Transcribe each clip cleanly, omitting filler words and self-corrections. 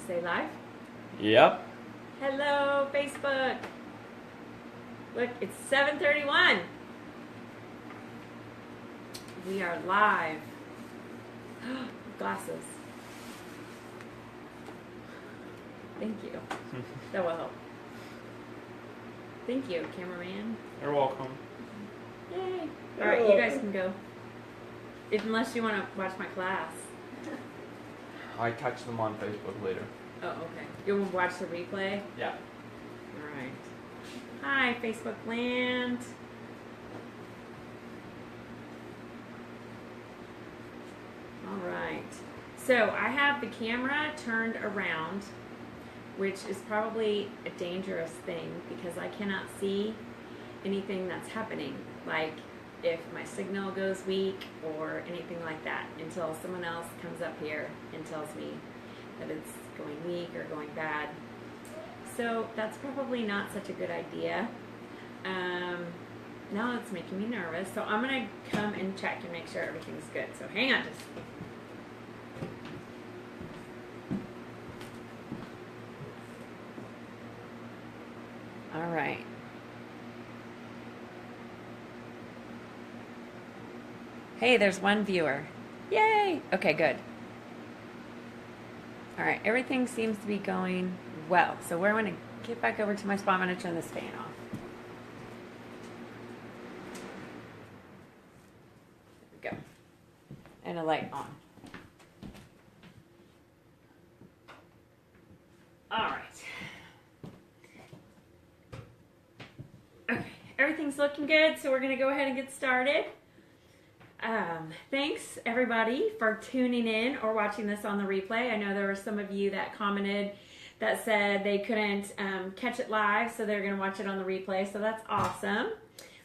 Say live. Yep. Hello, Facebook. Look, it's 7:31. We are live. Glasses. Thank you. That will help. Thank you, cameraman. You're welcome. Yay. All right, you guys can go. Unless you want to watch my class. I catch them on Facebook later. Oh, okay. You want to watch the replay? Yeah. All right. Hi, Facebook land. All right. So I have the camera turned around, which is probably a dangerous thing because I cannot see anything that's happening, like if my signal goes weak or anything like that, until someone else comes up here and tells me that it's going weak or going bad. So that's probably not such a good idea. Now it's making me nervous. So I'm going to come and check and make sure everything's good. So hang on just. All right. Hey, there's one viewer. Yay! Okay, good. All right, everything seems to be going well. So we're going to get back over to my spot. I'm going to turn this fan off. There we go. And a light on. All right. Okay, everything's looking good, so we're going to go ahead and get started. Thanks everybody for tuning in or watching this on the replay. I know there were some of you that commented that said they couldn't catch it live, so they're going to watch it on the replay, so that's awesome.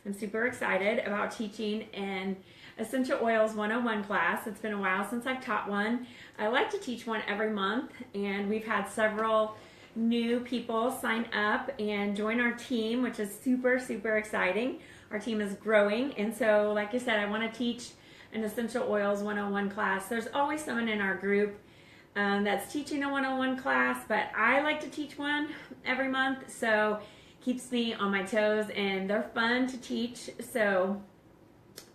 I'm super excited about teaching an Essential Oils 101 class. It's been a while since I've taught one. I like to teach one every month, and we've had several new people sign up and join our team, which is super, super exciting. Our team is growing, and so like I said, I want to teach an Essential Oils 101 class. There's always someone in our group that's teaching a 101 class, but I like to teach one every month, so keeps me on my toes, and they're fun to teach. So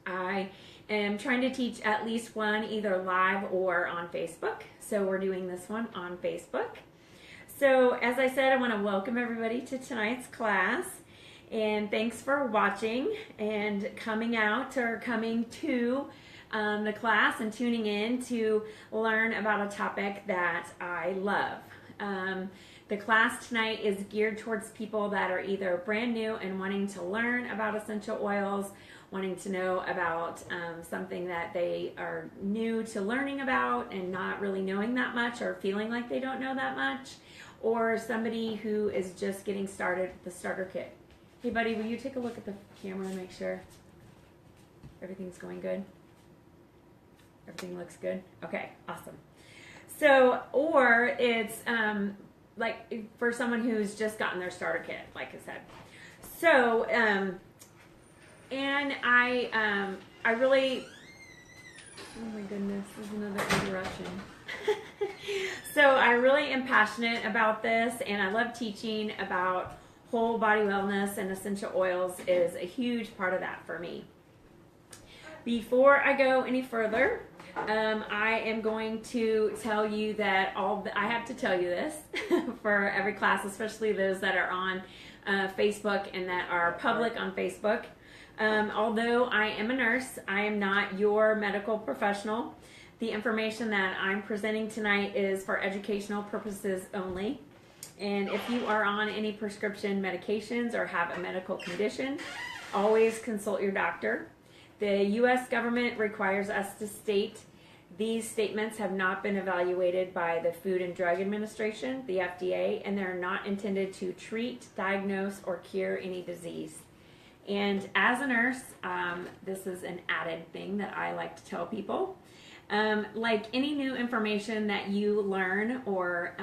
I am trying to teach at least one either live or on Facebook. So we're doing this one on Facebook. So as I said, I want to welcome everybody to tonight's class. And thanks for watching and coming out or coming to the class and tuning in to learn about a topic that I love. The class tonight is geared towards people that are either brand new and wanting to learn about essential oils, wanting to know about something that they are new to learning about and not really knowing that much or feeling like they don't know that much, or somebody who is just getting started with the starter kit. Hey buddy, will you take a look at the camera and make sure everything's going good? Everything looks good? Okay, awesome. So, or it's like for someone who's just gotten their starter kit, like I said. So, and I really, oh my goodness, there's another interruption. So I really am passionate about this, and I love teaching about whole body wellness, and essential oils is a huge part of that for me. Before I go any further, I am going to tell you that I have to tell you this for every class, especially those that are on Facebook and that are public on Facebook. Although I am a nurse, I am not your medical professional. The information that I'm presenting tonight is for educational purposes only. And if you are on any prescription medications or have a medical condition, always consult your doctor. The U.S. government requires us to state these statements have not been evaluated by the Food and Drug Administration, the FDA, and they're not intended to treat, diagnose, or cure any disease. And as a nurse, this is an added thing that I like to tell people. Like any new information that you learn or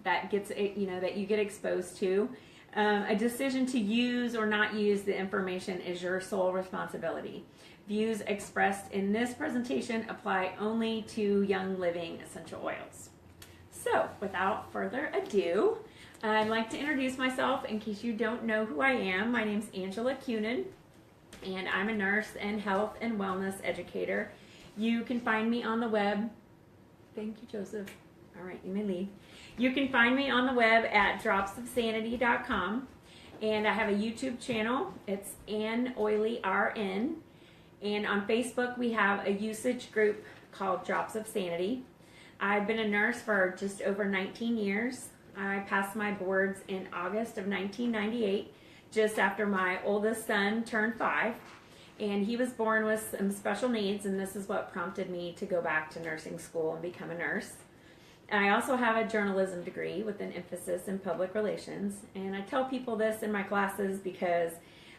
that gets, that you get exposed to, a decision to use or not use the information is your sole responsibility. Views expressed in this presentation apply only to Young Living essential oils. So, without further ado, I'd like to introduce myself in case you don't know who I am. My name's Angela Cunin, and I'm a nurse and health and wellness educator. You can find me on the web. Thank you, Joseph. All right, you may leave. You can find me on the web at dropsofsanity.com, and I have a YouTube channel. It's Ann Oily RN, and on Facebook we have a usage group called Drops of Sanity. I've been a nurse for just over 19 years. I passed my boards in August of 1998, just after my oldest son turned 5, and he was born with some special needs, and this is what prompted me to go back to nursing school and become a nurse. I also have a journalism degree with an emphasis in public relations, and I tell people this in my classes because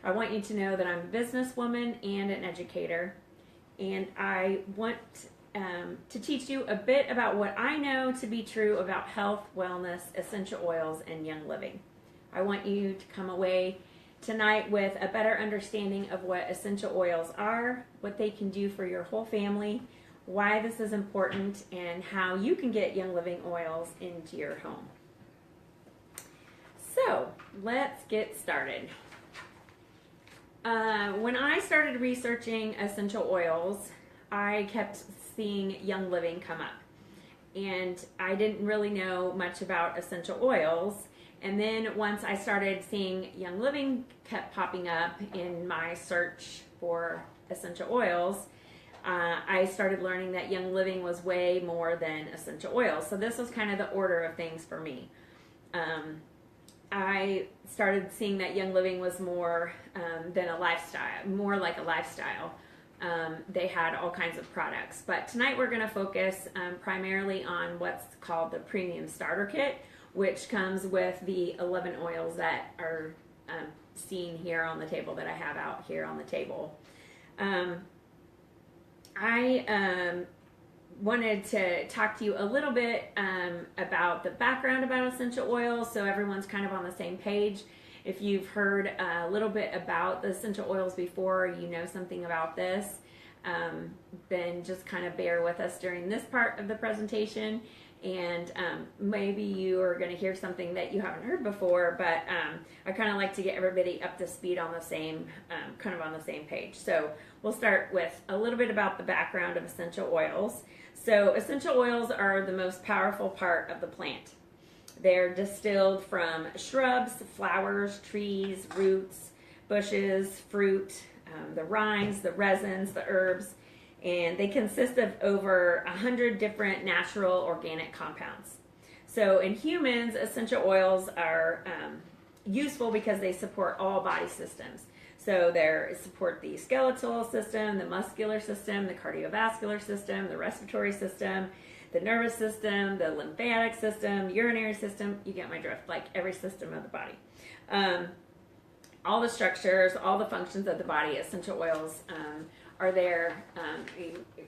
I want you to know that I'm a businesswoman and an educator, and I want to teach you a bit about what I know to be true about health, wellness, essential oils, and young living. I want you to come away tonight with a better understanding of what essential oils are, what they can do for your whole family, why this is important, and how you can get Young Living oils into your home. So let's get started. When I started researching essential oils, I kept seeing Young Living come up, and I didn't really know much about essential oils. And then once I started seeing Young Living kept popping up in my search for essential oils, I started learning that Young Living was way more than essential oils. So this was kind of the order of things for me. I started seeing that Young Living was more than a lifestyle, more like a lifestyle. They had all kinds of products, but tonight we're going to focus primarily on what's called the Premium Starter Kit, which comes with the 11 oils that are seen here on the table, that I have out here on the table. I wanted to talk to you a little bit about the background about essential oils, so everyone's kind of on the same page. If you've heard a little bit about the essential oils before, or you know something about this, then just kind of bear with us during this part of the presentation. And maybe you are going to hear something that you haven't heard before, but I kind of like to get everybody up to speed on the same, kind of on the same page. So we'll start with a little bit about the background of essential oils. So essential oils are the most powerful part of the plant. They're distilled from shrubs, flowers, trees, roots, bushes, fruit, the rinds, the resins, the herbs, and they consist of over 100 different natural organic compounds. So in humans, essential oils are useful because they support all body systems. So they support the skeletal system, the muscular system, the cardiovascular system, the respiratory system, the nervous system, the lymphatic system, urinary system. You get my drift, like every system of the body. All the structures, all the functions of the body, essential oils are there.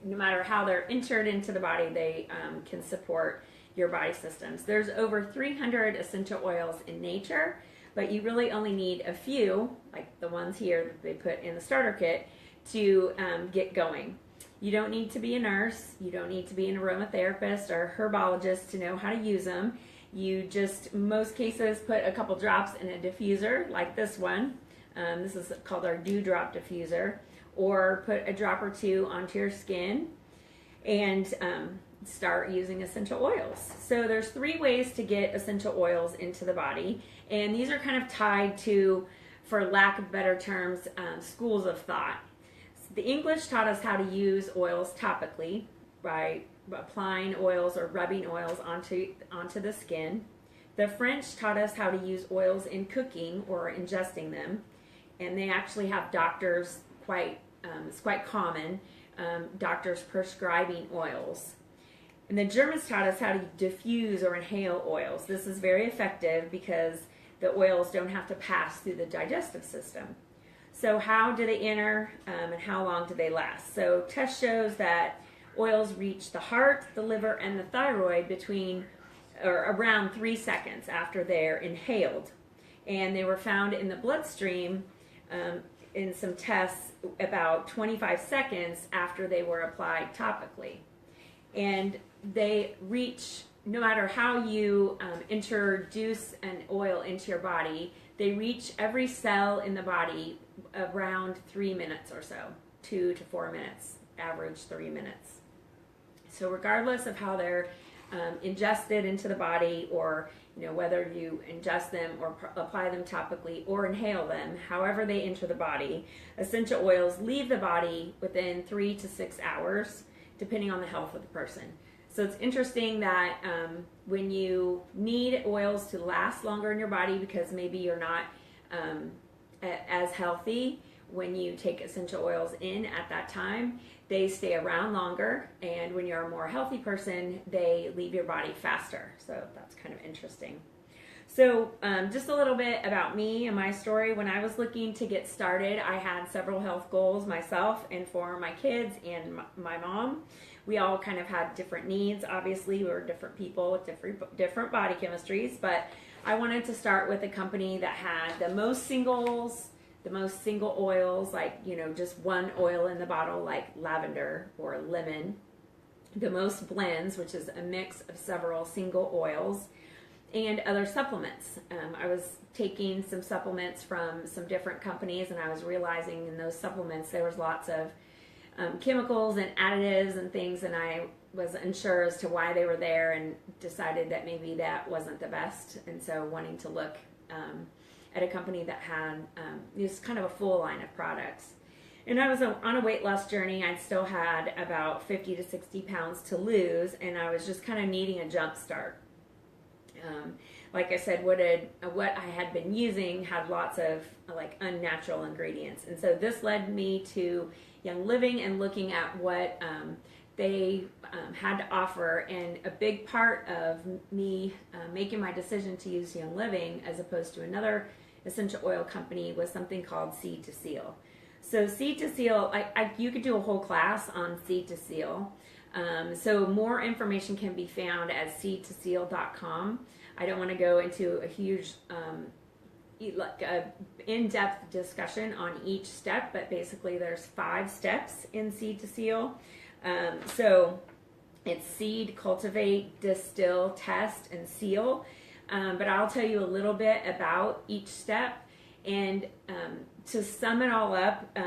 No matter how they're entered into the body, they can support your body systems. There's over 300 essential oils in nature, but you really only need a few, like the ones here that they put in the starter kit, to get going. You don't need to be a nurse, you don't need to be an aromatherapist or herbologist to know how to use them. You just, most cases, put a couple drops in a diffuser, like this one. This is called our Dewdrop diffuser. Or put a drop or two onto your skin and start using essential oils. So there's 3 ways to get essential oils into the body, and these are kind of tied to, for lack of better terms, schools of thought. The English taught us how to use oils topically by applying oils or rubbing oils onto the skin. The French taught us how to use oils in cooking or ingesting them, and they actually have doctors it's quite common, doctors prescribing oils. And the Germans taught us how to diffuse or inhale oils. This is very effective because the oils don't have to pass through the digestive system. So how do they enter and how long do they last? So test shows that oils reach the heart, the liver, and the thyroid between or around 3 seconds after they're inhaled. And they were found in the bloodstream in some tests about 25 seconds after they were applied topically. And they reach no matter how you introduce an oil into your body, they reach every cell in the body around 3 minutes or so, 2 to 4 minutes, average 3 minutes. So regardless of how they're ingested into the body, or whether you ingest them or apply them topically or inhale them, however they enter the body, essential oils leave the body within 3 to 6 hours, depending on the health of the person. So it's interesting that when you need oils to last longer in your body because maybe you're not as healthy, when you take essential oils in at that time, they stay around longer, and when you're a more healthy person, they leave your body faster. So that's kind of interesting. So just a little bit about me and my story. When I was looking to get started, I had several health goals myself and for my kids and my mom. We all kind of had different needs. Obviously, we were different people with different body chemistries, but I wanted to start with a company that had the most single oils, like, just one oil in the bottle, like lavender or lemon. The most blends, which is a mix of several single oils, and other supplements. I was taking some supplements from some different companies, and I was realizing in those supplements there was lots of chemicals and additives and things, and I was unsure as to why they were there, and decided that maybe that wasn't the best, and so wanting to look at a company that had just kind of a full line of products. And I was on a weight loss journey. I still had about 50 to 60 pounds to lose, and I was just kind of needing a jump start. Like I said, what I had been using had lots of unnatural ingredients, and so this led me to Young Living and looking at what they had to offer. And a big part of me making my decision to use Young Living as opposed to another essential oil company was something called Seed to Seal. So Seed to Seal, you could do a whole class on Seed to Seal. So more information can be found at seedtoseal.com. I don't want to go into a huge in-depth discussion on each step, but basically there's 5 steps in Seed to Seal. So it's seed, cultivate, distill, test, and seal. But I'll tell you a little bit about each step. And to sum it all up,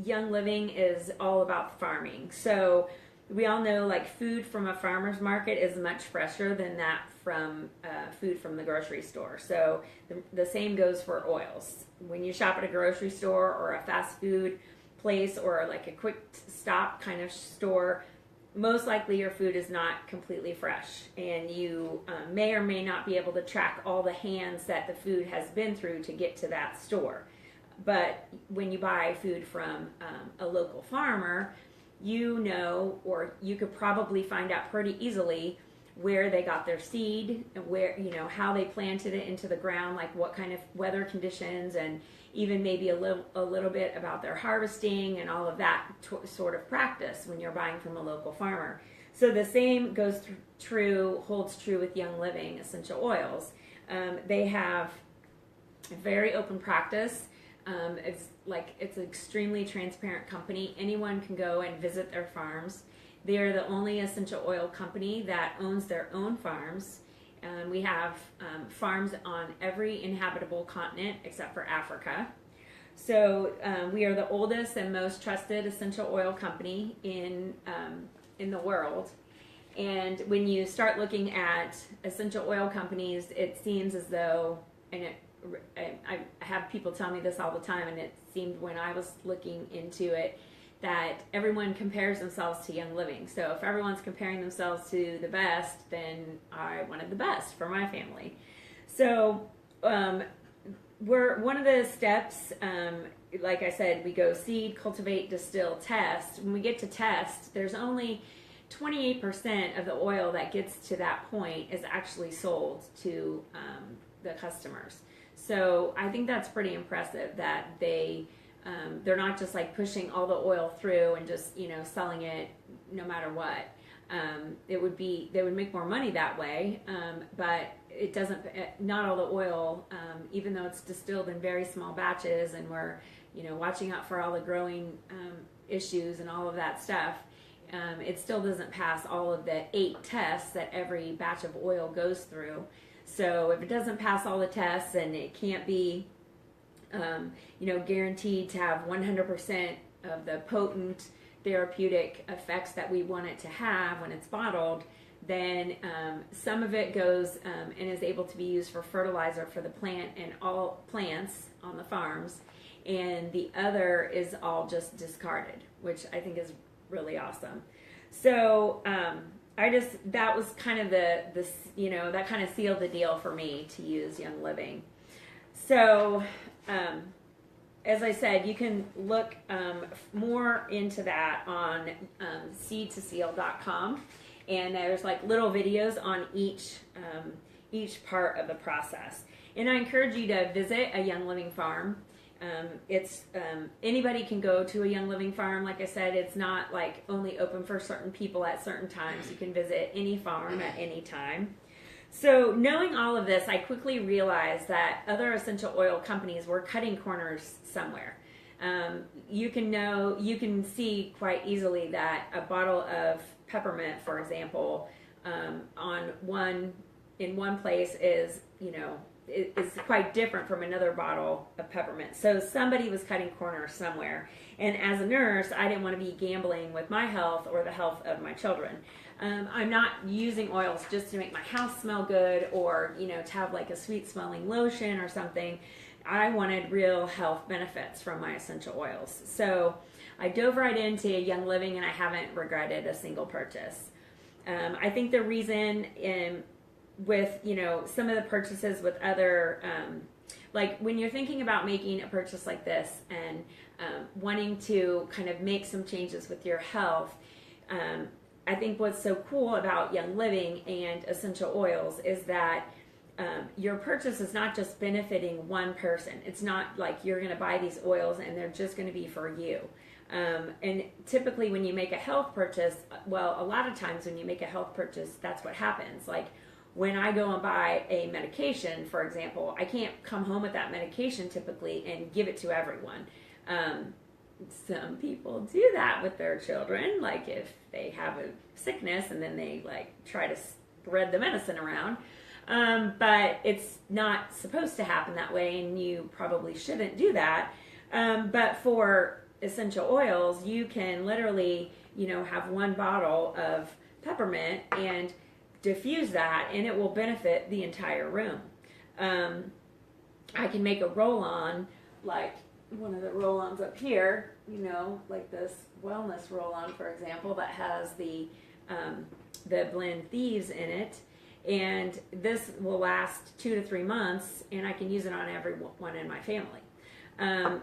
Young Living is all about farming. So we all know food from a farmer's market is much fresher than that from food from the grocery store. So the same goes for oils. When you shop at a grocery store or a fast food place or a quick stop kind of store, most likely your food is not completely fresh, and you may or may not be able to track all the hands that the food has been through to get to that store. But when you buy food from a local farmer, or you could probably find out pretty easily where they got their seed, and where, how they planted it into the ground, what kind of weather conditions, and even maybe a little bit about their harvesting and all of that sort of practice when you're buying from a local farmer. So the same holds true with Young Living essential oils. They have a very open practice. It's an extremely transparent company. Anyone can go and visit their farms. They are the only essential oil company that owns their own farms. We have farms on every inhabitable continent except for Africa. So we are the oldest and most trusted essential oil company in the world. And when you start looking at essential oil companies, it seems as though, I have people tell me this all the time, and it seemed when I was looking into it that everyone compares themselves to Young Living. So if everyone's comparing themselves to the best, then I wanted the best for my family. So we're one of the steps, like I said, we go seed, cultivate, distill, test. When we get to test, there's only 28% of the oil that gets to that point is actually sold to the customers. So I think that's pretty impressive that they're not just pushing all the oil through and just selling it no matter what. They would make more money that way, but it doesn't. Not all the oil, even though it's distilled in very small batches, and we're watching out for all the growing issues and all of that stuff. it still doesn't pass all of the 8 tests that every batch of oil goes through. So if it doesn't pass all the tests, and it can't be, guaranteed to have 100% of the potent therapeutic effects that we want it to have when it's bottled, then some of it goes and is able to be used for fertilizer for the plant and all plants on the farms, and the other is all just discarded, which I think is really awesome. So that was kind of that kind of sealed the deal for me to use Young Living. So as I said, you can look more into that on seedtoseal.com, and there's like little videos on each part of the process. And I encourage you to visit a Young Living farm. Anybody can go to a Young Living farm. Like I said, it's not like only open for certain people at certain times. You can visit any farm at any time. So knowing all of this, I quickly realized that other essential oil companies were cutting corners somewhere. You can see quite easily that a bottle of peppermint, for example, in one place is quite different from another bottle of peppermint. So somebody was cutting corners somewhere. And as a nurse, I didn't want to be gambling with my health or the health of my children. I'm not using oils just to make my house smell good, or to have like a sweet smelling lotion or something. I wanted real health benefits from my essential oils. So I dove right into Young Living, and I haven't regretted a single purchase. I think the reason with some of the purchases with other like when you're thinking about making a purchase like this and wanting to kind of make some changes with your health, I think what's so cool about Young Living and essential oils is that your purchase is not just benefiting one person. It's not like you're going to buy these oils and they're just going to be for you. And typically when you make a health purchase, well, a lot of times when you make a health purchase, that's what happens. Like when I go and buy a medication, for example, I can't come home with that medication typically and give it to everyone. Some people do that with their children, like if they have a sickness and then they like try to spread the medicine around. But it's not supposed to happen that way, and you probably shouldn't do that. But for essential oils, you can literally, have one bottle of peppermint and diffuse that, and it will benefit the entire room. I can make a roll-on, like one of the roll-ons up here, like this wellness roll-on, for example, that has the Blend Thieves in it. And this will last 2 to 3 months, and I can use it on everyone in my family.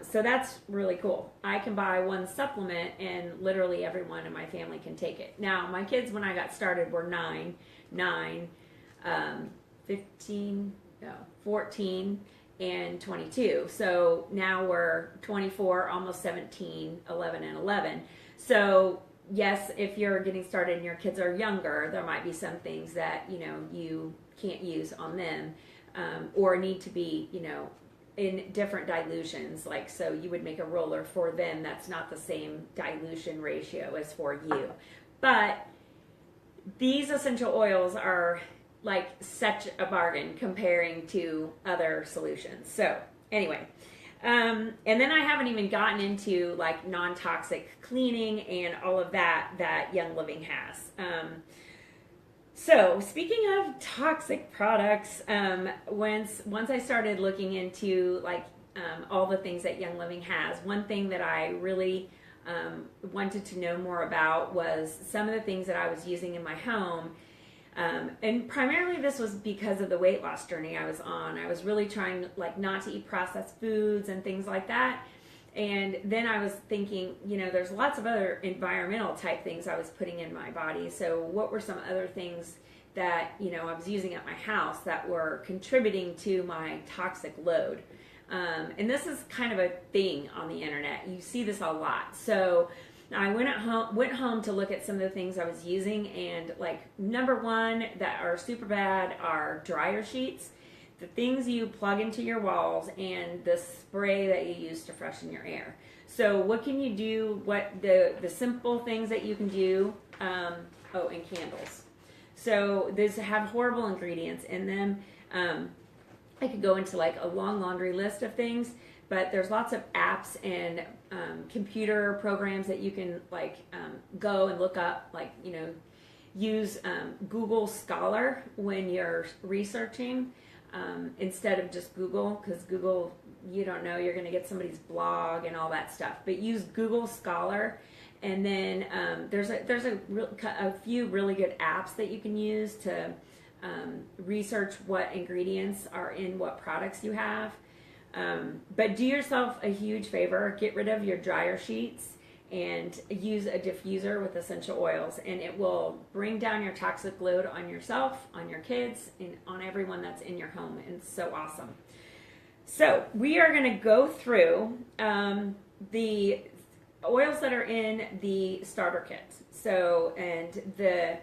So that's really cool. I can buy one supplement, and literally everyone in my family can take it. Now, my kids, when I got started, were 14, and 22. So now we're 24, almost 17, 11, and 11. So yes, if you're getting started and your kids are younger, there might be some things that, you can't use on them, or need to be, in different dilutions. Like, so you would make a roller for them that's not the same dilution ratio as for you. But these essential oils are like such a bargain comparing to other solutions. So anyway, and then I haven't even gotten into like non-toxic cleaning and all of that Young Living has. So speaking of toxic products, once I started looking into like all the things that Young Living has, one thing that I really wanted to know more about was some of the things that I was using in my home. And primarily this was because of the weight loss journey I was on. I was really trying like not to eat processed foods and things like that. And then I was thinking, there's lots of other environmental type things I was putting in my body. So what were some other things that, I was using at my house that were contributing to my toxic load? And this is kind of a thing on the internet. You see this a lot. So I went home to look at some of the things I was using, and like number one that are super bad are dryer sheets, the things you plug into your walls, and the spray that you use to freshen your air. So what can you do? What the simple things that you can do? Oh, and candles. So those have horrible ingredients in them. I could go into like a long laundry list of things, but there's lots of apps and computer programs that you can like go and look up, like, you know, use Google Scholar when you're researching instead of just Google, because Google, you don't know, you're going to get somebody's blog and all that stuff. But use Google Scholar, and then there's a few really good apps that you can use to research what ingredients are in what products you have. But do yourself a huge favor, get rid of your dryer sheets and use a diffuser with essential oils, and it will bring down your toxic load on yourself, on your kids, and on everyone that's in your home. And it's so awesome. So we are going to go through the oils that are in the starter kit. So, and the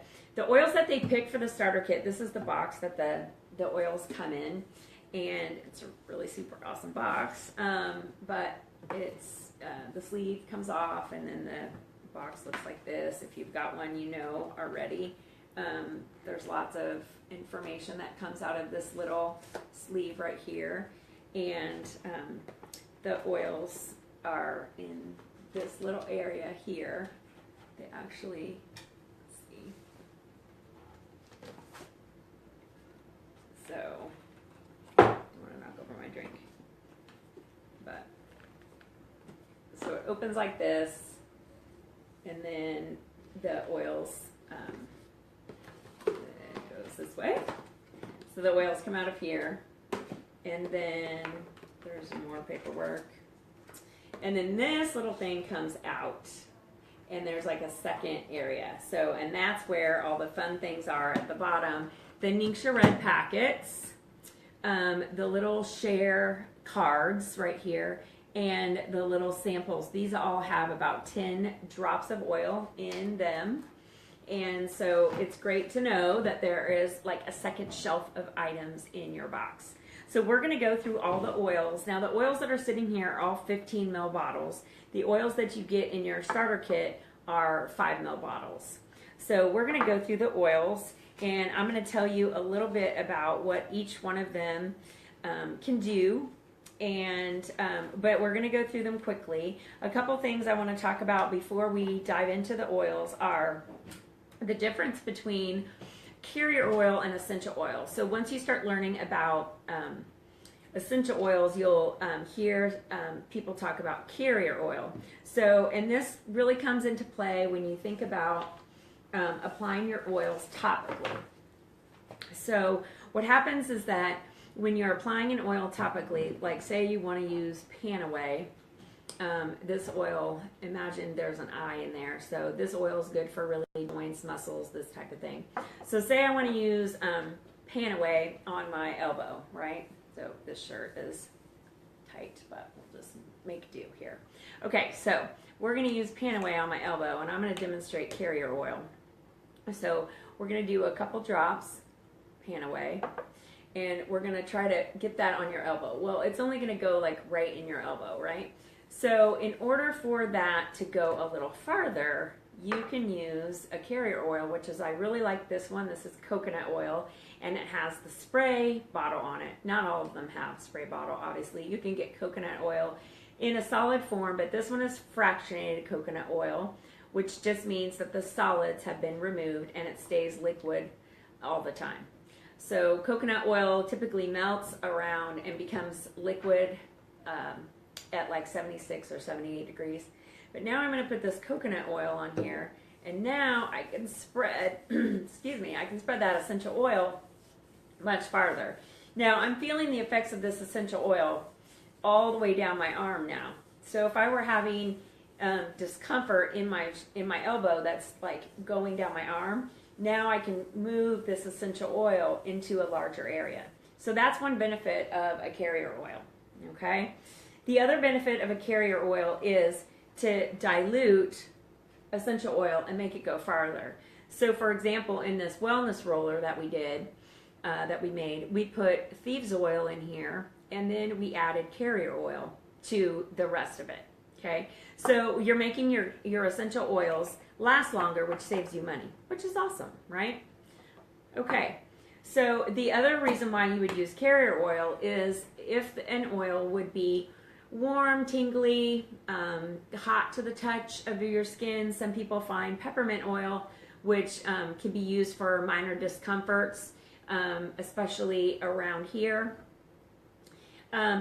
oils that they pick for the starter kit, this is the box that the oils come in, and it's a really super awesome box. But it's the sleeve comes off, and then the box looks like this. If you've got one, you know already. There's lots of information that comes out of this little sleeve right here, and the oils are in this little area here. They actually, let's see. So, I don't want to knock over my drink. But, so it opens like this, and then the oils, it goes this way. So the oils come out of here, and then there's more paperwork. And then this little thing comes out, and there's like a second area. So, and that's where all the fun things are at the bottom. The Ningxia Red packets, the little share cards right here, and the little samples. These all have about 10 drops of oil in them. And so it's great to know that there is like a second shelf of items in your box. So we're going to go through all the oils. Now the oils that are sitting here are all 15 ml bottles. The oils that you get in your starter kit are 5 ml bottles. So we're going to go through the oils, and I'm going to tell you a little bit about what each one of them can do. And but we're going to go through them quickly. A couple things I want to talk about before we dive into the oils are the difference between carrier oil and essential oil. So once you start learning about essential oils, you'll hear people talk about carrier oil. So, and this really comes into play when you think about applying your oils topically. So what happens is that when you're applying an oil topically, like say you want to use Panaway, this oil, imagine there's an eye in there. So this oil is good for really joints, muscles, this type of thing. So say I want to use Panaway on my elbow, right? So this shirt is tight, but we'll just make do here. Okay, so we're going to use Panaway on my elbow, and I'm going to demonstrate carrier oil. So we're going to do a couple drops Panaway, and we're going to try to get that on your elbow. Well, it's only going to go like right in your elbow, right? So in order for that to go a little farther, you can use a carrier oil, which is, I really like this one. This is coconut oil, and it has the spray bottle on it. Not all of them have spray bottle, obviously. You can get coconut oil in a solid form, but this one is fractionated coconut oil, which just means that the solids have been removed and it stays liquid all the time. So coconut oil typically melts around and becomes liquid at like 76 or 78 degrees. But now I'm going to put this coconut oil on here, and now I can spread, excuse me, I can spread that essential oil much farther. Now I'm feeling the effects of this essential oil all the way down my arm now. So if I were having discomfort in my elbow that's like going down my arm, now I can move this essential oil into a larger area. So that's one benefit of a carrier oil, okay? The other benefit of a carrier oil is to dilute essential oil and make it go farther. So for example, in this wellness roller that we did, that we made, we put thieves oil in here, and then we added carrier oil to the rest of it. Okay, so you're making your essential oils last longer, which saves you money, which is awesome, right? Okay, so the other reason why you would use carrier oil is if an oil would be warm, tingly, hot to the touch of your skin. Some people find peppermint oil, which can be used for minor discomforts, especially around here.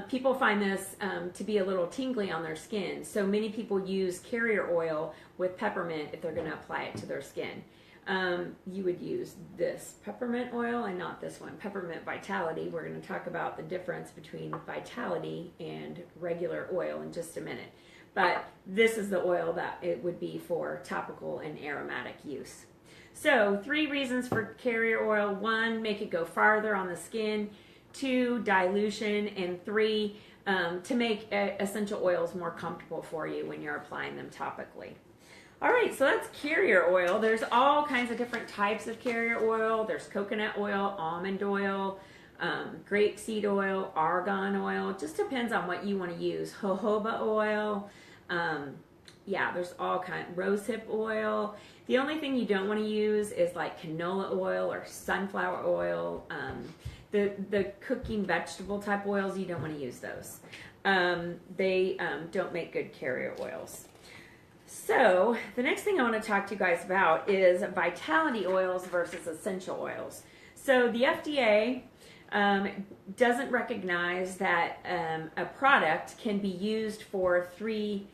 People find this to be a little tingly on their skin, so many people use carrier oil with peppermint if they're going to apply it to their skin. You would use this peppermint oil and not this one, Peppermint Vitality. We're going to talk about the difference between Vitality and regular oil in just a minute. But this is the oil that it would be for topical and aromatic use. So 3 reasons for carrier oil. 1, make it go farther on the skin. 2, dilution. And 3, to make essential oils more comfortable for you when you're applying them topically. All right, so that's carrier oil. There's all kinds of different types of carrier oil. There's coconut oil, almond oil, grapeseed oil, argan oil. It just depends on what you want to use. Jojoba oil. Yeah, there's all kinds. Rosehip oil. The only thing you don't want to use is like canola oil or sunflower oil. The cooking vegetable type oils, you don't want to use those. They don't make good carrier oils. So the next thing I want to talk to you guys about is vitality oils versus essential oils. So the FDA doesn't recognize that a product can be used for 3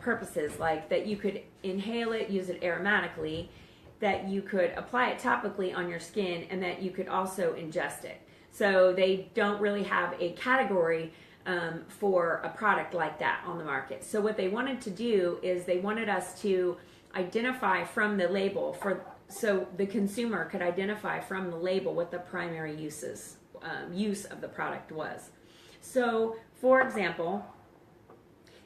purposes, like that you could inhale it, use it aromatically, that you could apply it topically on your skin, and that you could also ingest it. So they don't really have a category for a product like that on the market. So what they wanted to do is they wanted us to identify from the label, so the consumer could identify from the label what the primary use of the product was. So for example,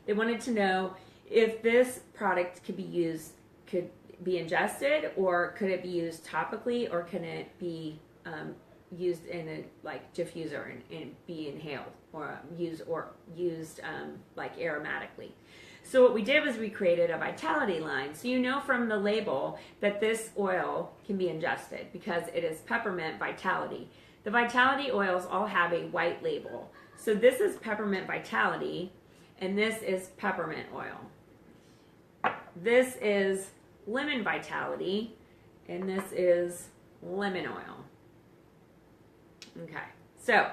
they wanted to know if this product could be ingested, or could it be used topically, or can it be used in a like diffuser and be inhaled, or used like aromatically. So what we did was we created a vitality line, so you know from the label that this oil can be ingested because it is peppermint vitality. The vitality oils all have a white label. So this is peppermint vitality, and this is peppermint oil. This is lemon vitality, and this is lemon oil. Okay, so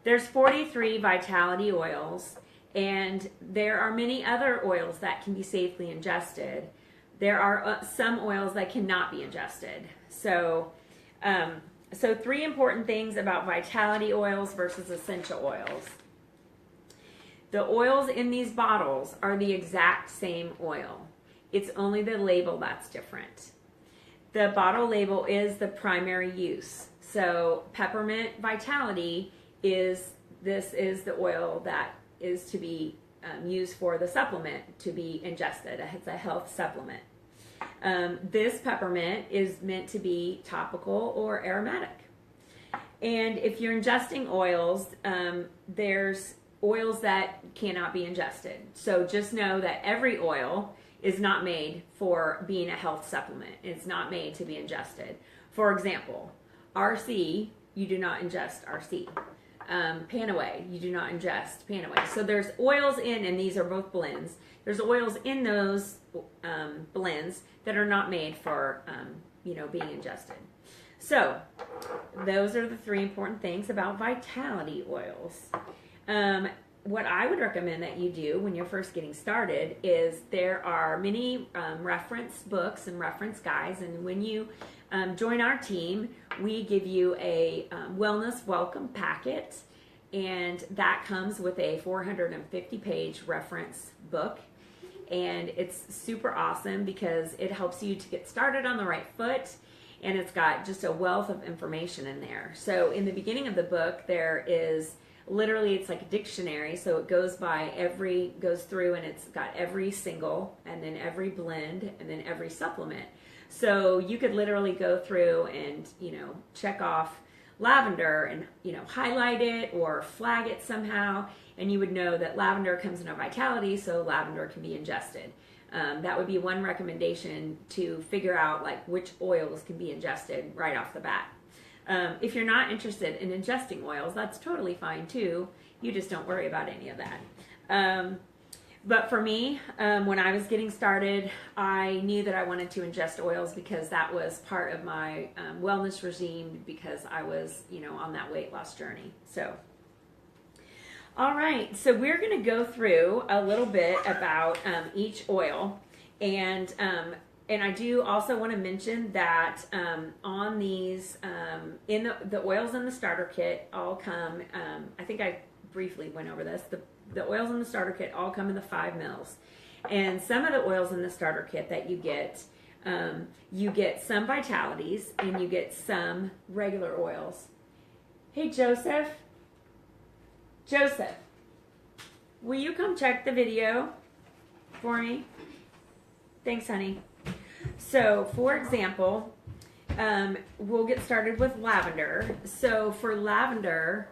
there's 43 vitality oils, and there are many other oils that can be safely ingested. There are some oils that cannot be ingested. So 3 important things about vitality oils versus essential oils. The oils in these bottles are the exact same oil. It's only the label that's different. The bottle label is the primary use. So peppermint vitality is the oil that is to be used for the supplement to be ingested. It's a health supplement. This peppermint is meant to be topical or aromatic. And if you're ingesting oils, there's oils that cannot be ingested. So just know that every oil is not made for being a health supplement. It's not made to be ingested. For example, RC, you do not ingest RC. Panaway, you do not ingest Panaway. So there's oils in, and these are both blends, there's oils in those blends that are not made for being ingested. So those are the 3 important things about vitality oils. What I would recommend that you do when you're first getting started is there are many reference books and reference guides, and when you join our team, we give you a wellness welcome packet, and that comes with a 450-page reference book, and it's super awesome because it helps you to get started on the right foot, and it's got just a wealth of information in there. So in the beginning of the book, there is literally, it's like a dictionary, so it goes through, and it's got every single, and then every blend, and then every supplement. So you could literally go through and check off lavender and, highlight it or flag it somehow, and you would know that lavender comes in a vitality, so lavender can be ingested. That would be one recommendation to figure out like which oils can be ingested right off the bat. If you're not interested in ingesting oils, that's totally fine too. You just don't worry about any of that. But for me, when I was getting started, I knew that I wanted to ingest oils because that was part of my wellness regime because I was, on that weight loss journey. So, all right, so we're going to go through a little bit about each oil, and I do also want to mention that on these, in the oils in the starter kit all come, I think I briefly went over this, the oils in the starter kit all come in the 5 mils. And some of the oils in the starter kit that you get some vitalities and you get some regular oils. Hey, Joseph, will you come check the video for me? Thanks, honey. So, for example, we'll get started with lavender. So, for lavender,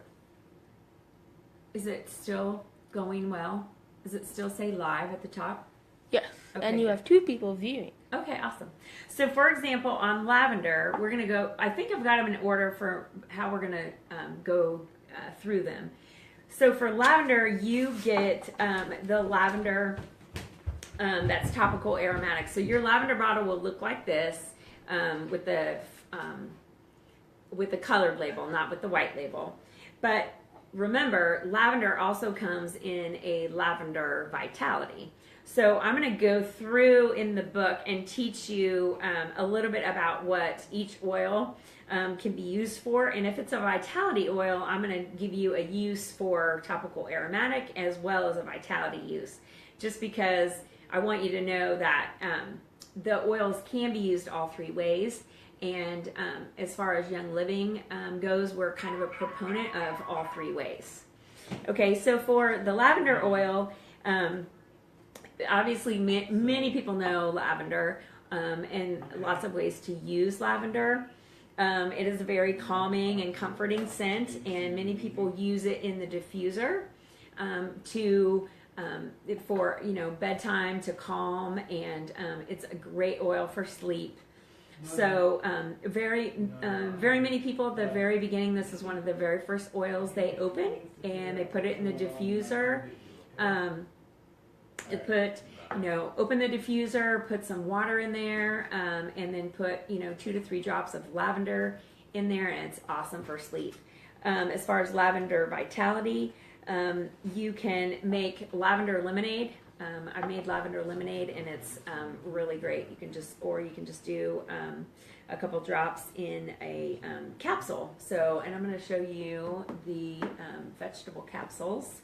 is it still going well? Does it still say live at the top? Yes, Okay, and you good. have 2 people viewing. Okay, awesome. So, for example, on lavender, we're going to go, I think I've got them in order for how we're going to go through them. So, for lavender, you get the lavender that's topical aromatic. So, your lavender bottle will look like this with the colored label, not with the white label. But remember, lavender also comes in a lavender vitality. So I'm going to go through in the book and teach you a little bit about what each oil can be used for. And if it's a vitality oil, I'm going to give you a use for topical aromatic as well as a vitality use. Just because I want you to know that the oils can be used all 3 ways. And as far as Young Living goes, we're kind of a proponent of all 3 ways. Okay, so for the lavender oil, obviously many people know lavender and lots of ways to use lavender. It is a very calming and comforting scent, and many people use it in the diffuser for bedtime to calm, and it's a great oil for sleep. So very many people at the very beginning, this is one of the very first oils they open, and they put it in the diffuser. Open the diffuser, put some water in there, and then put 2 to 3 drops of lavender in there, and it's awesome for sleep. As far as lavender vitality, you can make lavender lemonade. I made lavender lemonade, and it's really great. You can just do a couple drops in a capsule. So, and I'm going to show you the vegetable capsules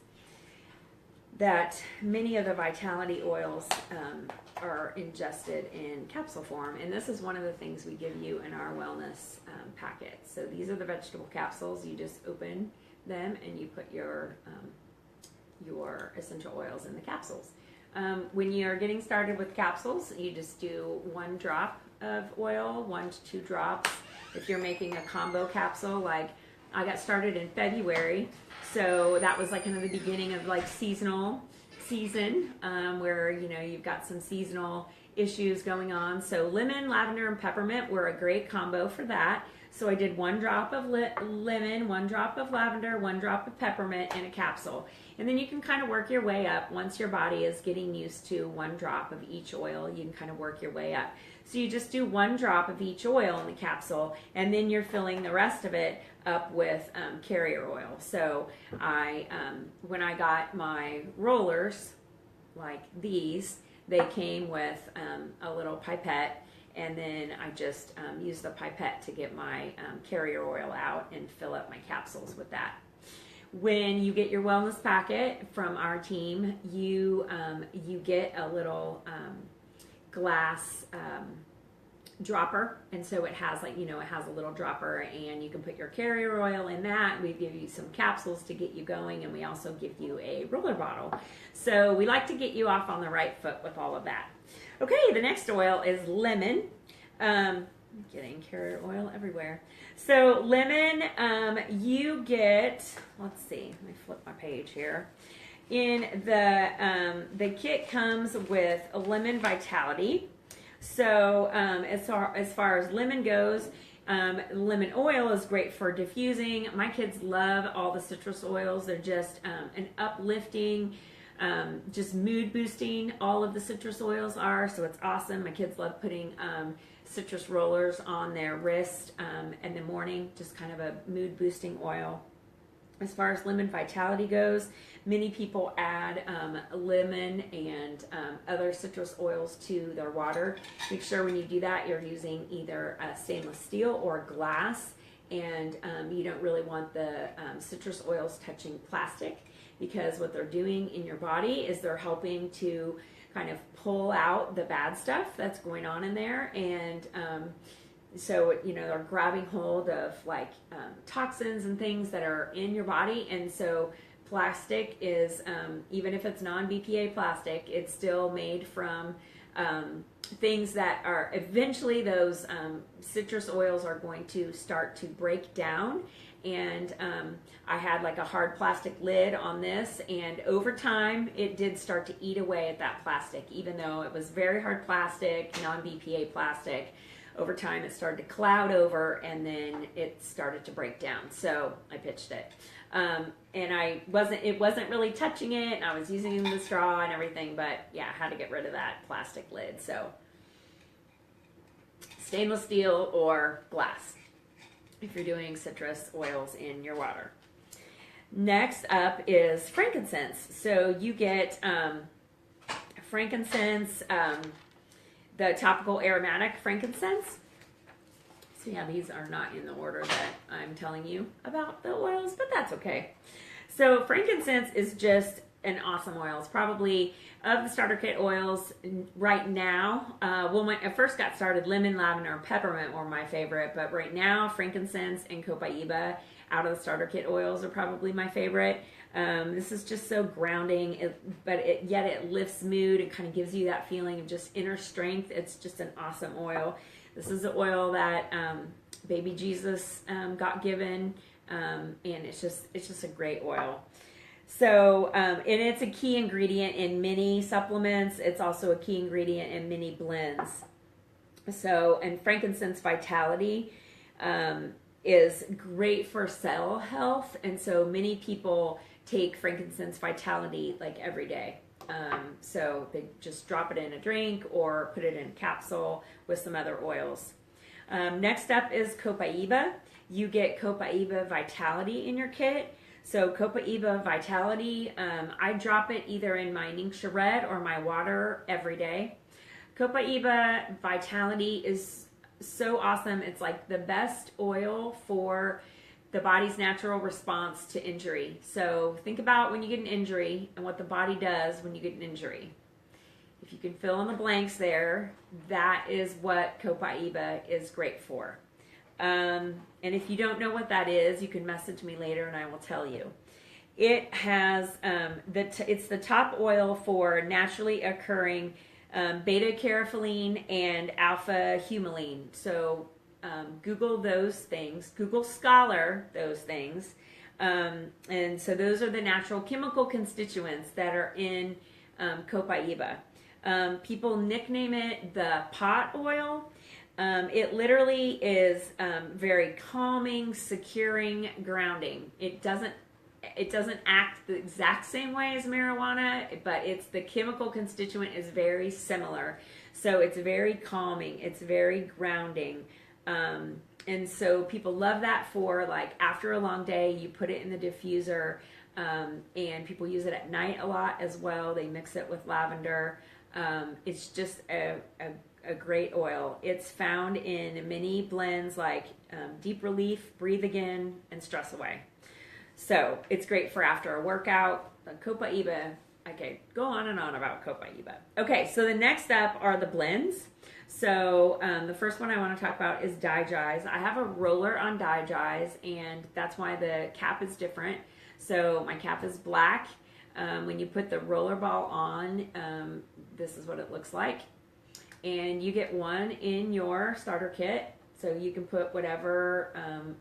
that many of the vitality oils are ingested in capsule form. And this is one of the things we give you in our wellness packet. So these are the vegetable capsules. You just open them and you put your essential oils in the capsules. When you're getting started with capsules, you just do 1 drop of oil, 1 to 2 drops. If you're making a combo capsule, like I got started in February, so that was like kind of the beginning of like season, where you've got some seasonal issues going on. So lemon, lavender, and peppermint were a great combo for that. So I did 1 drop of lemon, 1 drop of lavender, 1 drop of peppermint in a capsule. And then you can kind of work your way up. Once your body is getting used to 1 drop of each oil, you can kind of work your way up. So you just do 1 drop of each oil in the capsule, and then you're filling the rest of it up with carrier oil. So when I got my rollers, like these, they came with a little pipette, and then I just use the pipette to get my carrier oil out and fill up my capsules with that. When you get your wellness packet from our team, you get a little glass dropper, and so it has it has a little dropper, and you can put your carrier oil in that. We give you some capsules to get you going, and we also give you a roller bottle. So we like to get you off on the right foot with all of that. Okay, the next oil is lemon. Getting carrot oil everywhere. So lemon, you get, let's see, let me flip my page here. In the kit comes with a lemon vitality. So as far as lemon goes, lemon oil is great for diffusing. My kids love all the citrus oils. They're just an uplifting, just mood boosting. All of the citrus oils are, so it's awesome. My kids love putting citrus rollers on their wrist in the morning, just kind of a mood boosting oil. As far as lemon vitality goes, many people add lemon and other citrus oils to their water. Make sure when you do that, you're using either stainless steel or glass, and you don't really want the citrus oils touching plastic, because what they're doing in your body is they're helping to kind of pull out the bad stuff that's going on in there, and so they're grabbing hold of like toxins and things that are in your body. And so plastic is, even if it's non-BPA plastic, it's still made from things that are eventually those citrus oils are going to start to break down. And I had like a hard plastic lid on this, and over time it did start to eat away at that plastic, even though it was very hard plastic, non-BPA plastic. Over time it started to cloud over, and then it started to break down. So I pitched it. And it wasn't really touching it, and I was using the straw and everything, but yeah, I had to get rid of that plastic lid. So stainless steel or glass if you're doing citrus oils in your water. Next up is frankincense. So you get frankincense, the topical aromatic frankincense. So yeah, these are not in the order that I'm telling you about the oils, but that's okay. So frankincense is just an awesome oil. It's probably, of the starter kit oils right now, when I first got started, lemon, lavender, and peppermint were my favorite, but right now frankincense and copaiba out of the starter kit oils are probably my favorite. This is just so grounding, yet it lifts mood. It kind of gives you that feeling of just inner strength. It's just an awesome oil. This is the oil that baby Jesus got given, and it's just a great oil. So, and it's a key ingredient in many supplements. It's also a key ingredient in many blends. So, and frankincense vitality is great for cell health, and so many people take frankincense vitality like every day. So they just drop it in a drink or put it in a capsule with some other oils. Next up is copaiba. You get copaiba vitality in your kit. So copaiba vitality, I drop it either in my Ningxia Red or my water every day. Copaiba vitality is so awesome. It's like the best oil for the body's natural response to injury. So think about when you get an injury and what the body does when you get an injury. If you can fill in the blanks there, that is what copaiba is great for. And if you don't know what that is, you can message me later and I will tell you. It has it's the top oil for naturally occurring beta-carotene and alpha-humulene. So Google those things. Google Scholar those things. And so those are the natural chemical constituents that are in copaiba. People nickname it the pot oil. It literally is very calming, securing, grounding. It doesn't act the exact same way as marijuana, but the chemical constituent is very similar. So it's very calming. It's very grounding. And so people love that for, like, after a long day, you put it in the diffuser, and people use it at night a lot as well. They mix it with lavender. It's just a great oil. It's found in many blends like Deep Relief, Breathe Again, and Stress Away. So it's great for after a workout. Copaiba, okay, go on and on about copaiba. Okay, so the next up are the blends. So the first one I want to talk about is DiGize. I have a roller on DiGize, and that's why the cap is different. So my cap is black. When you put the roller ball on, this is what it looks like. And you get one in your starter kit. So you can put whatever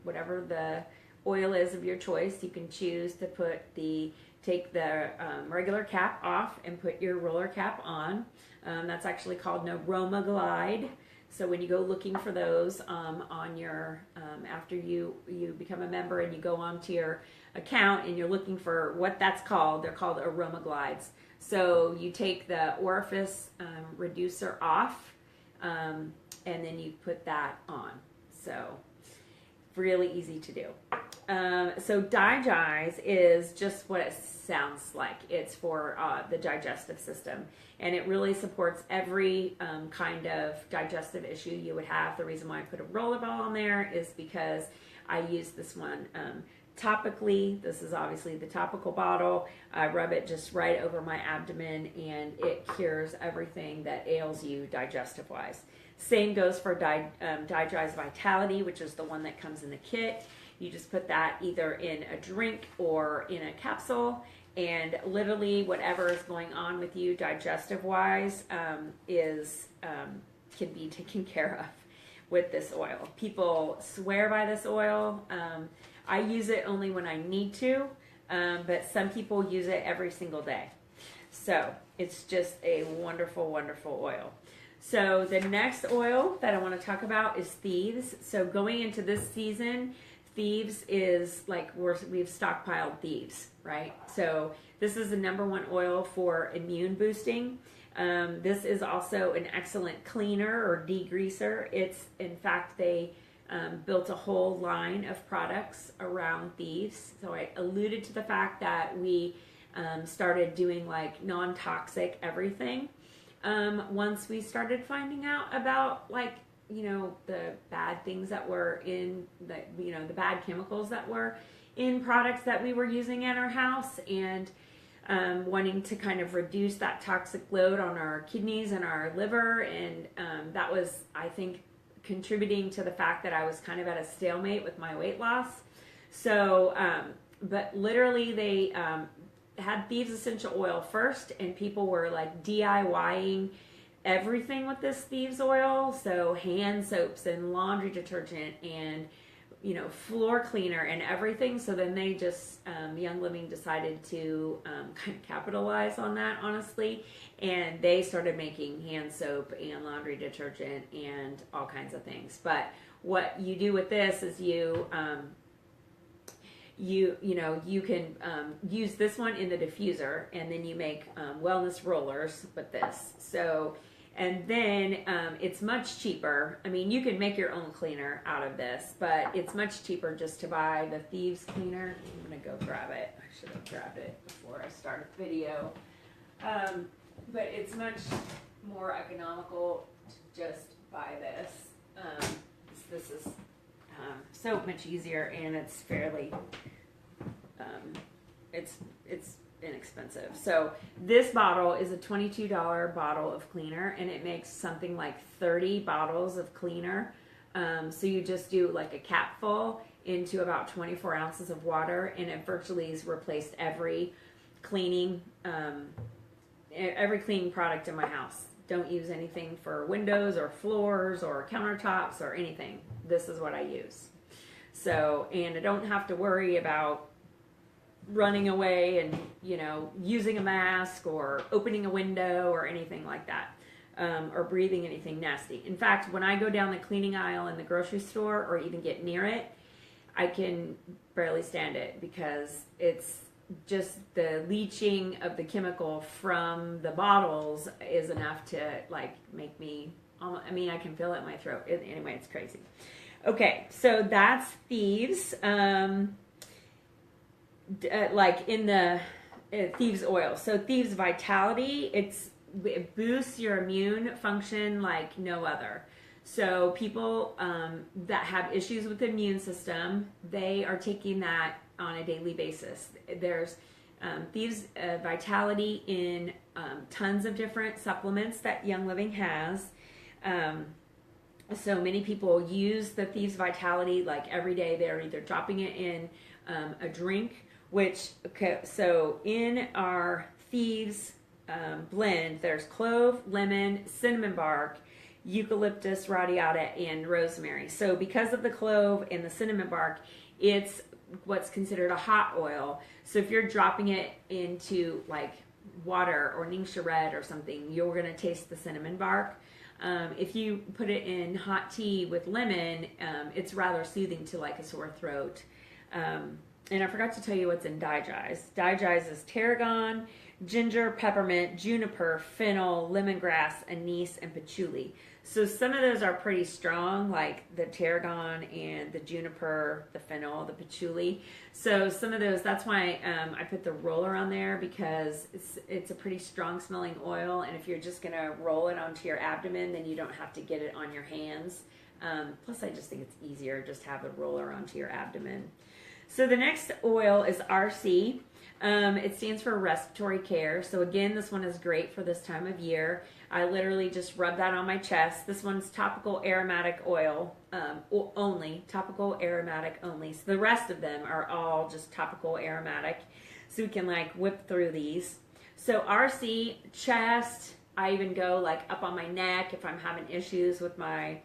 the oil is of your choice. You can choose to take the regular cap off and put your roller cap on. That's actually called an Aroma Glide. So when you go looking for those on your after you become a member and you go onto your account and you're looking for what that's called, they're called Aroma Glides. So you take the orifice reducer off and then you put that on. So really easy to do. So Digise is just what it sounds like. It's for the digestive system, and it really supports every kind of digestive issue you would have. The reason why I put a rollerball on there is because I use this one topically. This is obviously the topical bottle. I rub it just right over my abdomen, and it cures everything that ails you digestive wise. Same goes for Digise Vitality, which is the one that comes in the kit. You just put that either in a drink or in a capsule, and literally whatever is going on with you digestive wise can be taken care of with this oil. People swear by this oil. I use it only when I need to, but some people use it every single day. So it's just a wonderful, wonderful oil. So the next oil that I want to talk about is Thieves. So going into this season, Thieves is like we've stockpiled Thieves, right? So this is the #1 oil for immune boosting. This is also an excellent cleaner or degreaser. It's, in fact, they built a whole line of products around Thieves. So I alluded to the fact that we started doing like non-toxic everything. Once we started finding out about the bad things that were in the bad chemicals that were in products that we were using at our house, and wanting to kind of reduce that toxic load on our kidneys and our liver. And that was, I think, contributing to the fact that I was kind of at a stalemate with my weight loss. So, but literally they had Thieves essential oil first, and people were like DIYing everything with this Thieves oil. So hand soaps and laundry detergent and floor cleaner and everything. So then they just Young Living decided to kind of capitalize on that, honestly, and they started making hand soap and laundry detergent and all kinds of things. But what you do with this is you can use this one in the diffuser, and then you make wellness rollers with this. So, and then it's much cheaper. I mean, you can make your own cleaner out of this, but it's much cheaper just to buy the Thieves cleaner. I'm gonna go grab it. I should have grabbed it before I start a video. But it's much more economical to just buy this. This is so much easier, and it's fairly it's inexpensive. So this bottle is a $22 bottle of cleaner, and it makes something like 30 bottles of cleaner. So you just do like a cap full into about 24 ounces of water, and it virtually has replaced every cleaning product in my house. Don't use anything for windows or floors or countertops or anything. This is what I use. So, and I don't have to worry about running away and using a mask or opening a window or anything like that, or breathing anything nasty. In fact, when I go down the cleaning aisle in the grocery store or even get near it, I can barely stand it, because it's just the leaching of the chemical from the bottles is enough to make me, I can feel it in my throat. Anyway, it's crazy. Okay, so that's Thieves. Like in the Thieves oil. So Thieves Vitality, it boosts your immune function like no other. So people that have issues with the immune system, they are taking that on a daily basis. There's Thieves Vitality in tons of different supplements that Young Living has. So many people use the Thieves Vitality like every day. They're either dropping it in a drink, so in our Thieves blend, there's clove, lemon, cinnamon bark, eucalyptus radiata, and rosemary. So because of the clove and the cinnamon bark, it's what's considered a hot oil. So if you're dropping it into like water or Ningxia Red or something, you're going to taste the cinnamon bark. If you put it in hot tea with lemon, it's rather soothing to like a sore throat. And I forgot to tell you what's in Digize. Digize is tarragon, ginger, peppermint, juniper, fennel, lemongrass, anise, and patchouli. So some of those are pretty strong, like the tarragon and the juniper, the fennel, the patchouli. So some of those, that's why I put the roller on there, because it's a pretty strong smelling oil. And if you're just going to roll it onto your abdomen, then you don't have to get it on your hands. Plus, I just think it's easier just to have a roller onto your abdomen. So the next oil is RC. It stands for respiratory care. So again, this one is great for this time of year. I literally just rub that on my chest. This one's topical aromatic oil only, topical aromatic only. So the rest of them are all just topical aromatic. So we can like whip through these. So RC, chest, I even go like up on my neck if I'm having issues with my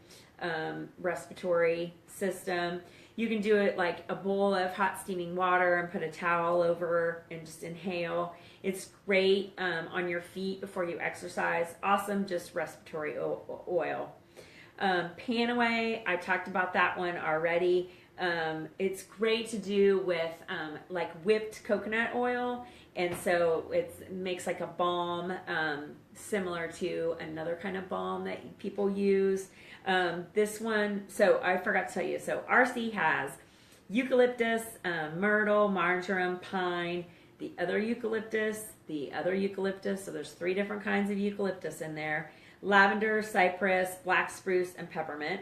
respiratory system. You can do it like a bowl of hot steaming water and put a towel over and just inhale. It's great on your feet before you exercise. Awesome, just respiratory oil. Panaway, I talked about that one already. It's great to do with like whipped coconut oil. And so it makes like a balm similar to another kind of balm that people use. This one, so I forgot to tell you, so RC has eucalyptus, myrtle, marjoram, pine, the other eucalyptus, so there's 3 different kinds of eucalyptus in there, lavender, cypress, black spruce, and peppermint.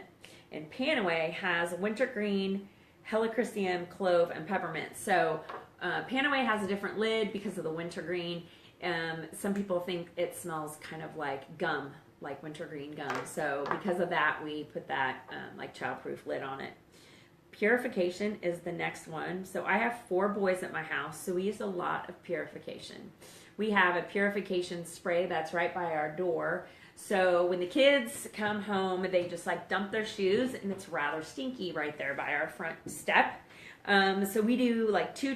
And Panaway has wintergreen, helichrysum, clove, and peppermint. So Panaway has a different lid because of the wintergreen. Some people think it smells kind of like gum, like wintergreen gum. So because of that, we put that like childproof lid on it. Purification is the next one. So I have 4 boys at my house, so we use a lot of purification. We have a purification spray that's right by our door. So when the kids come home, they just like dump their shoes, and it's rather stinky right there by our front step. So we do like 2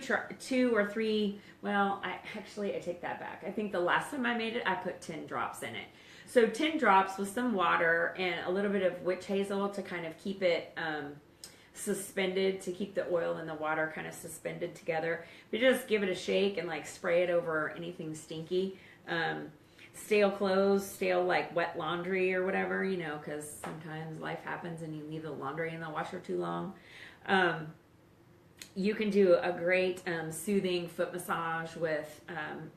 or 3. Well, I take that back. I think the last time I made it, I put 10 drops in it. So 10 drops with some water and a little bit of witch hazel to kind of keep it suspended, to keep the oil and the water kind of suspended together. But just give it a shake and like spray it over anything stinky. Stale clothes, stale like wet laundry or whatever, you know, because sometimes life happens and you leave the laundry in the washer too long. You can do a great soothing foot massage with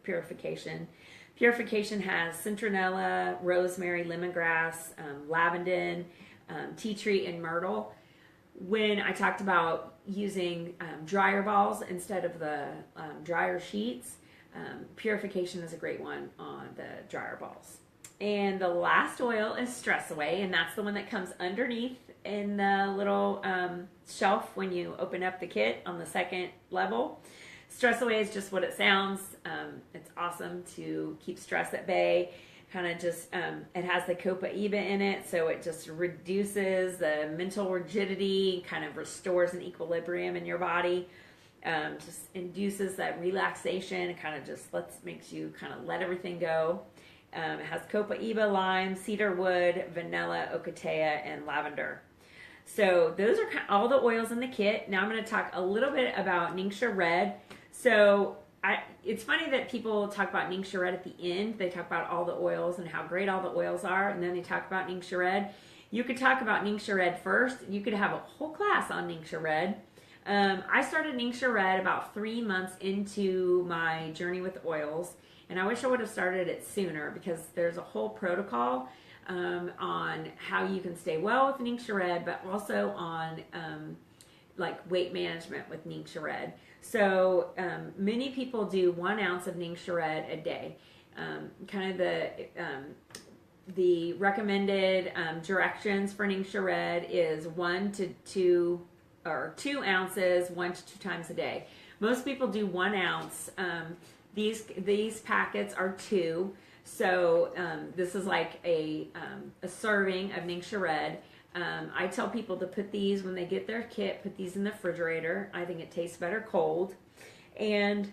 purification. Purification has citronella, rosemary, lemongrass, lavender, tea tree, and myrtle. When I talked about using dryer balls instead of the dryer sheets, purification is a great one on the dryer balls. And the last oil is Stress Away, and that's the one that comes underneath in the little shelf when you open up the kit on the second level. Stress Away is just what it sounds. It's awesome to keep stress at bay. Kind of just, it has the Copaiba in it, so it just reduces the mental rigidity, kind of restores an equilibrium in your body. Just induces that relaxation. It kind of just makes you kind of let everything go. It has Copaiba, lime, cedar wood, vanilla, ocotea, and lavender. So those are all the oils in the kit. Now I'm going to talk a little bit about Ningxia Red. So it's funny that people talk about Ningxia Red at the end. They talk about all the oils and how great all the oils are, and then they talk about Ningxia Red. You could talk about Ningxia Red first. You could have a whole class on Ningxia Red. I started Ningxia Red about 3 months into my journey with oils, and I wish I would have started it sooner, because there's a whole protocol on how you can stay well with Ningxia Red, but also on like weight management with Ningxia Red. So many people do 1 ounce of Ningxia Red a day. Kind of the recommended directions for Ningxia Red is 1 to 2 or 2 ounces 1 to 2 times a day. Most people do 1 ounce. These packets are 2. So this is like a serving of Ningxia Red. I tell people to put these when they get their kit, put these in the refrigerator. I think it tastes better cold. And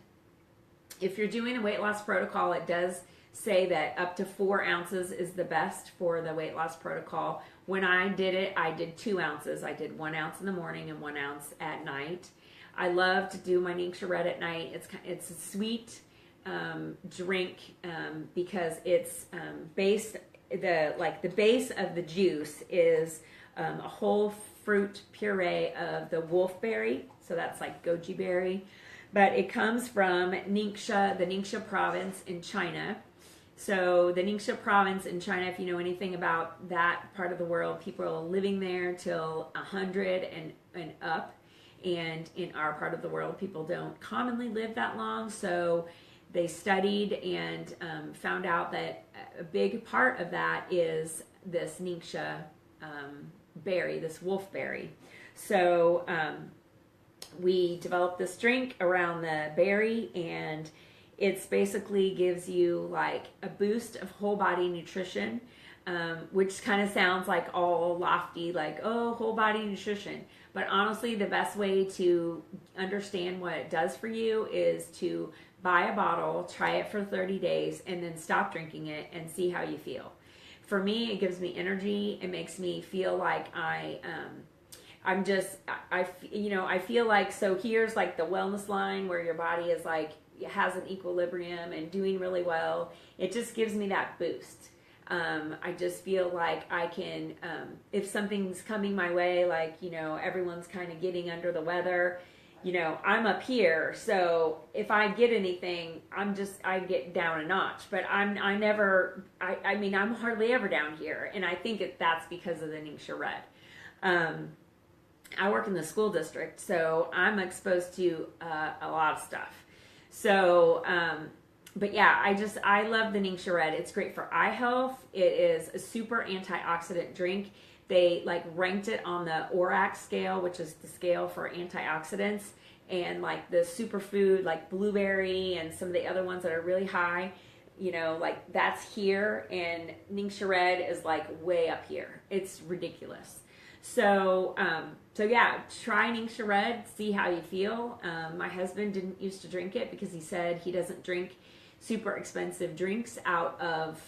if you're doing a weight loss protocol, it does say that up to 4 ounces is the best for the weight loss protocol. When I did it, I did 2 ounces. I did 1 ounce in the morning and 1 ounce at night. I love to do my Ningxia Red at night. It's a sweet drink because it's based the base of the juice is a whole fruit puree of the wolfberry, so that's like goji berry, but it comes from Ningxia, the Ningxia province in China. So the Ningxia province in China, if you know anything about that part of the world, people are living there till 100 and up. And in our part of the world, people don't commonly live that long. So they studied and found out that a big part of that is this Ningxia berry, this wolfberry. So we developed this drink around the berry, and it's basically gives you like a boost of whole body nutrition, which kind of sounds like all lofty, like, oh, whole body nutrition. But honestly, the best way to understand what it does for you is to buy a bottle, try it for 30 days, and then stop drinking it and see how you feel. For me, it gives me energy. It makes me feel like I feel like, so here's like the wellness line where your body is like, has an equilibrium and doing really well. It just gives me that boost. I just feel like I can, if something's coming my way, like, everyone's kind of getting under the weather, I'm up here. So if I get anything, I get down a notch, but I'm hardly ever down here. And I think that's because of the Ningxia Red. I work in the school district, so I'm exposed to a lot of stuff. So, but yeah, I love the Ningxia Red. It's great for eye health. It is a super antioxidant drink. They ranked it on the ORAC scale, which is the scale for antioxidants, and like the superfood, like blueberry and some of the other ones that are really high, that's here, and Ningxia Red is like way up here. It's ridiculous. So yeah, try Ningxia Red, see how you feel. My husband didn't used to drink it because he said he doesn't drink super expensive drinks out of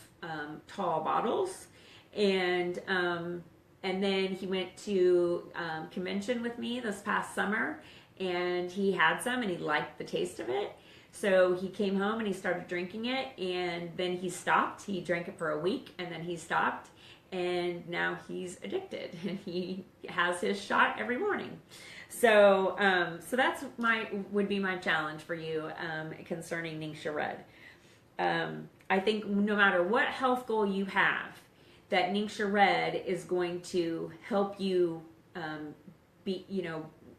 tall bottles. And then he went to convention with me this past summer, and he had some and he liked the taste of it. So he came home and he started drinking it, and then he stopped. He drank it for a week and then he stopped. And now he's addicted, and he has his shot every morning. So, that's would be my challenge for you concerning Ningxia Red. I think no matter what health goal you have, that Ningxia Red is going to help you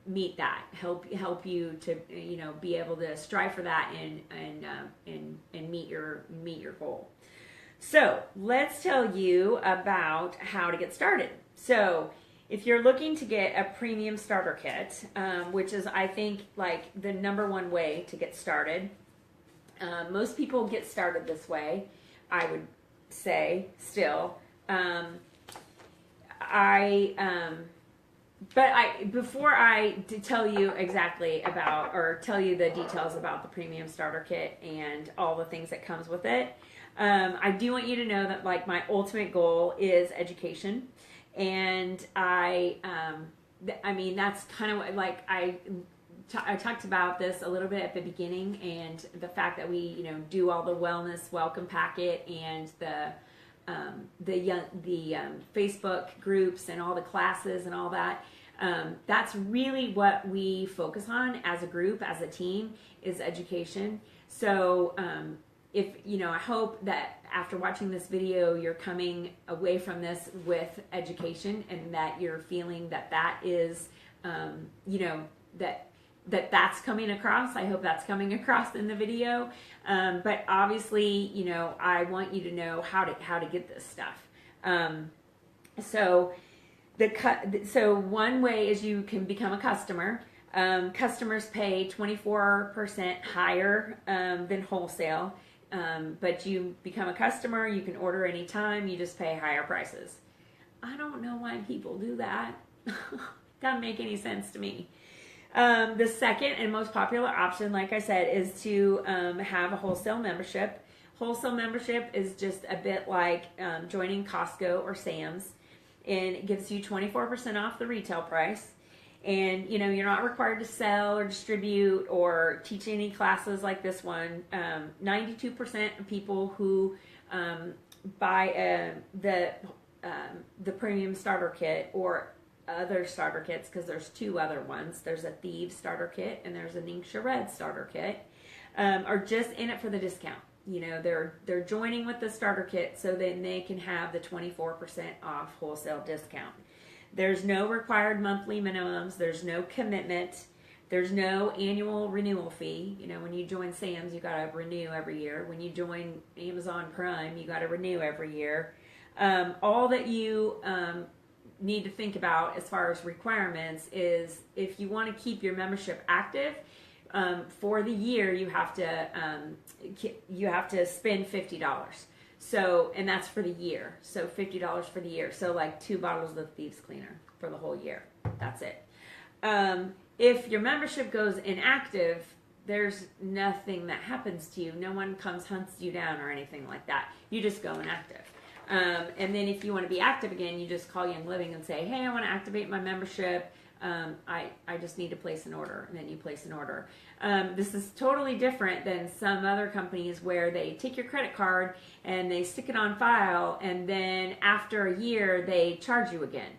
meet that, help you to be able to strive for that and meet your goal. So let's tell you about how to get started. So if you're looking to get a premium starter kit, which is, I think, like the #1 way to get started, most people get started this way, I would say still. Before I tell you exactly about, or tell you the details about the premium starter kit and all the things that comes with it, I do want you to know that like my ultimate goal is education, and that's kind of like I talked about this a little bit at the beginning, and the fact that we do all the wellness welcome packet and the Facebook groups and all the classes and all that. That's really what we focus on as a group, as a team, is education. So I hope that after watching this video, you're coming away from this with education, and that you're feeling that is, that's coming across. I hope that's coming across in the video. But obviously, I want you to know how to get this stuff. So one way is you can become a customer. Customers pay 24% higher than wholesale. but you become a customer. You can order anytime. You just pay higher prices. I don't know why people do that. Doesn't make any sense to me. The second and most popular option, like I said, is to have a wholesale membership. Wholesale membership is just a bit like joining Costco or Sam's, and it gives you 24% off the retail price. And you're not required to sell or distribute or teach any classes like this one. 92% of people who buy the premium starter kit or other starter kits, because there's two other ones. There's a Thieves starter kit and there's a Ningxia Red starter kit, are just in it for the discount. They're joining with the starter kit so then they can have the 24% off wholesale discount. There's no required monthly minimums. There's no commitment. There's no annual renewal fee. When you join Sam's, you got to renew every year. When you join Amazon Prime, you got to renew every year. All that you need to think about as far as requirements is if you want to keep your membership active for the year, you have to spend $50. So, and that's for the year. So $50 for the year. So like 2 bottles of Thieves Cleaner for the whole year. That's it. If your membership goes inactive, there's nothing that happens to you. No one comes, hunts you down or anything like that. You just go inactive. And then if you want to be active again, you just call Young Living and say, hey, I want to activate my membership. I just need to place an order, and then you place an order. This is totally different than some other companies where they take your credit card and they stick it on file, and then after a year they charge you again,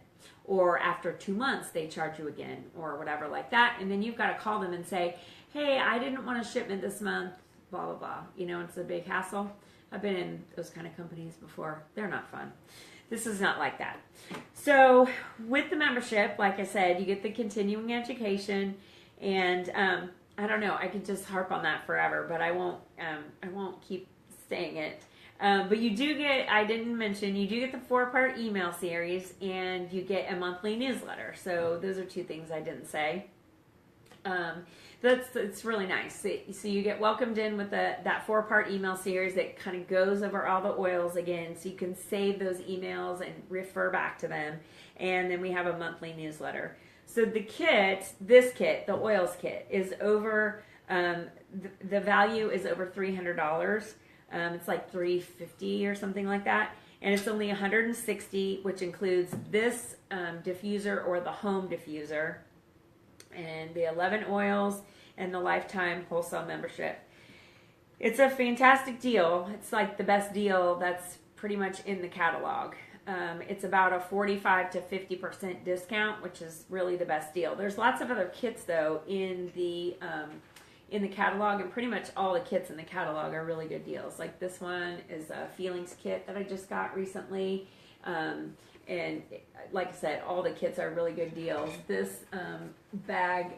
or after 2 months they charge you again, or whatever like that, and then you've got to call them and say, hey, I didn't want a shipment this month, blah blah blah. It's a big hassle. I've been in those kind of companies before. They're not fun. This is not like that. So with the membership, like I said, you get the continuing education, and I don't know, I could just harp on that forever, but I won't keep saying it. But you do get, I didn't mention, you do get the 4-part email series, and you get a monthly newsletter. So those are 2 things I didn't say. It's really nice. So you get welcomed in with that 4-part email series that kind of goes over all the oils again, so you can save those emails and refer back to them. And then we have a monthly newsletter. So the the oils kit, is over, the value is over $300. It's like $350 or something like that. And it's only $160, which includes this diffuser or the home diffuser, and the 11 oils, and the lifetime wholesale membership. It's a fantastic deal. It's like the best deal that's pretty much in the catalog. It's about a 45 to 50% discount, which is really the best deal. There's lots of other kits though in the catalog, and pretty much all the kits in the catalog are really good deals. Like this one is a Feelings kit that I just got recently. And like I said, all the kits are really good deals. This bag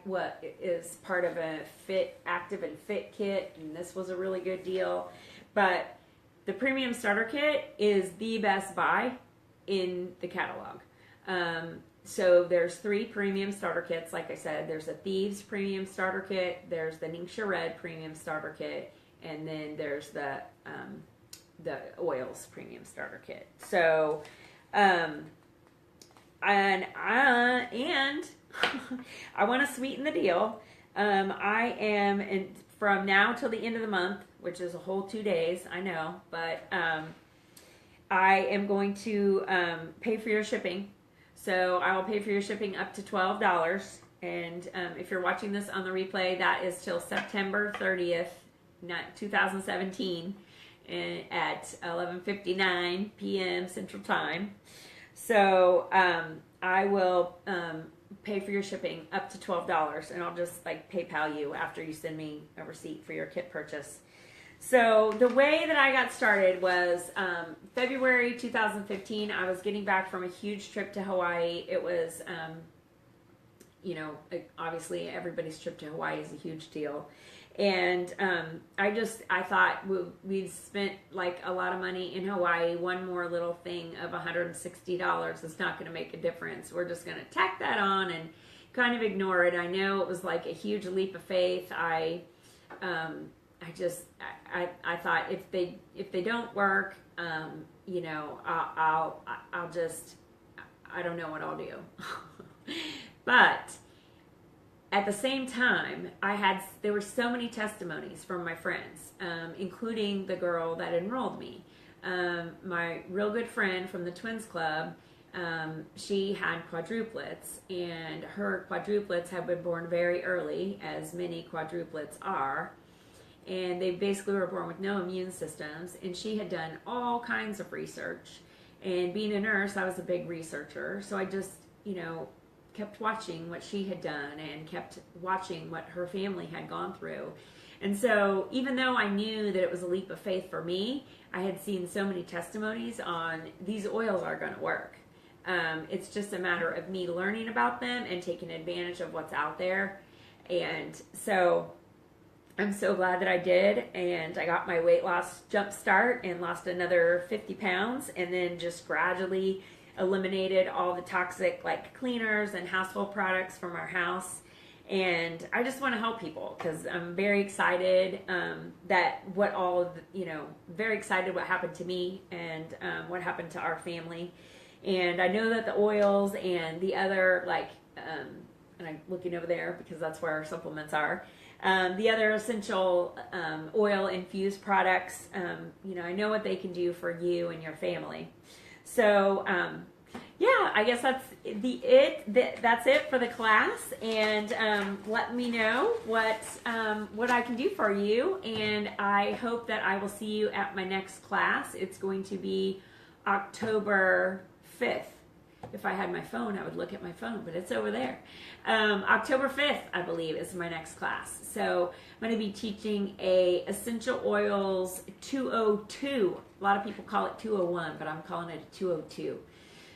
is part of a Active and Fit kit, and this was a really good deal. But the premium starter kit is the best buy in the catalog. So there's 3 premium starter kits. Like I said, there's a Thieves premium starter kit, there's the Ningxia Red premium starter kit, and then there's the oils premium starter kit. So and I want to sweeten the deal. I am from now till the end of the month, which is a whole 2 days, I know, but I am going to pay for your shipping. So I will pay for your shipping up to $12. And if you're watching this on the replay, that is till September 30th, 2017. At 11:59 p.m. Central Time. So I will pay for your shipping up to $12, and I'll just like PayPal you after you send me a receipt for your kit purchase. So the way that I got started was February 2015. I was getting back from a huge trip to Hawaii. It was, obviously everybody's trip to Hawaii is a huge deal. And I thought we've spent like a lot of money in Hawaii. One more little thing of $160 is not going to make a difference. We're just going to tack that on and kind of ignore it. I know it was like a huge leap of faith. I I thought if they don't work, you know, I'll just, I don't know what I'll do. But at the same time, there were so many testimonies from my friends, including the girl that enrolled me. My real good friend from the Twins Club, she had quadruplets, and her quadruplets have been born very early, as many quadruplets are. And they basically were born with no immune systems, and she had done all kinds of research. And being a nurse, I was a big researcher, so I just, you know, kept watching what she had done and kept watching what her family had gone through. And so even though I knew that it was a leap of faith for me, I had seen so many testimonies on these oils are going to work. It's just a matter of me learning about them and taking advantage of what's out there. And so I'm so glad that I did, and I got my weight loss jump start and lost another 50 pounds, and then just gradually eliminated all the toxic like cleaners and household products from our house. And I just want to help people because I'm very excited very excited what happened to me and what happened to our family. And I know that the oils and the other and I'm looking over there because that's where our supplements are. The other essential oil infused products, you know, I know what they can do for you and your family. So, yeah, I guess that's that's it for the class. And let me know what I can do for you. And I hope that I will see you at my next class. It's going to be October 5th. If I had my phone, I would look at my phone, but it's over there. October 5th, I believe, is my next class. So I'm going to be teaching a Essential Oils 202. A lot of people call it 201, but I'm calling it a 202.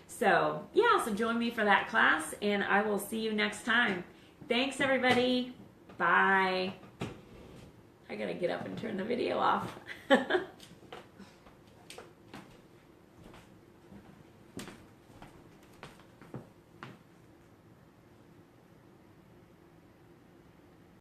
So, yeah, so join me for that class, and I will see you next time. Thanks, everybody. Bye. I got to get up and turn the video off.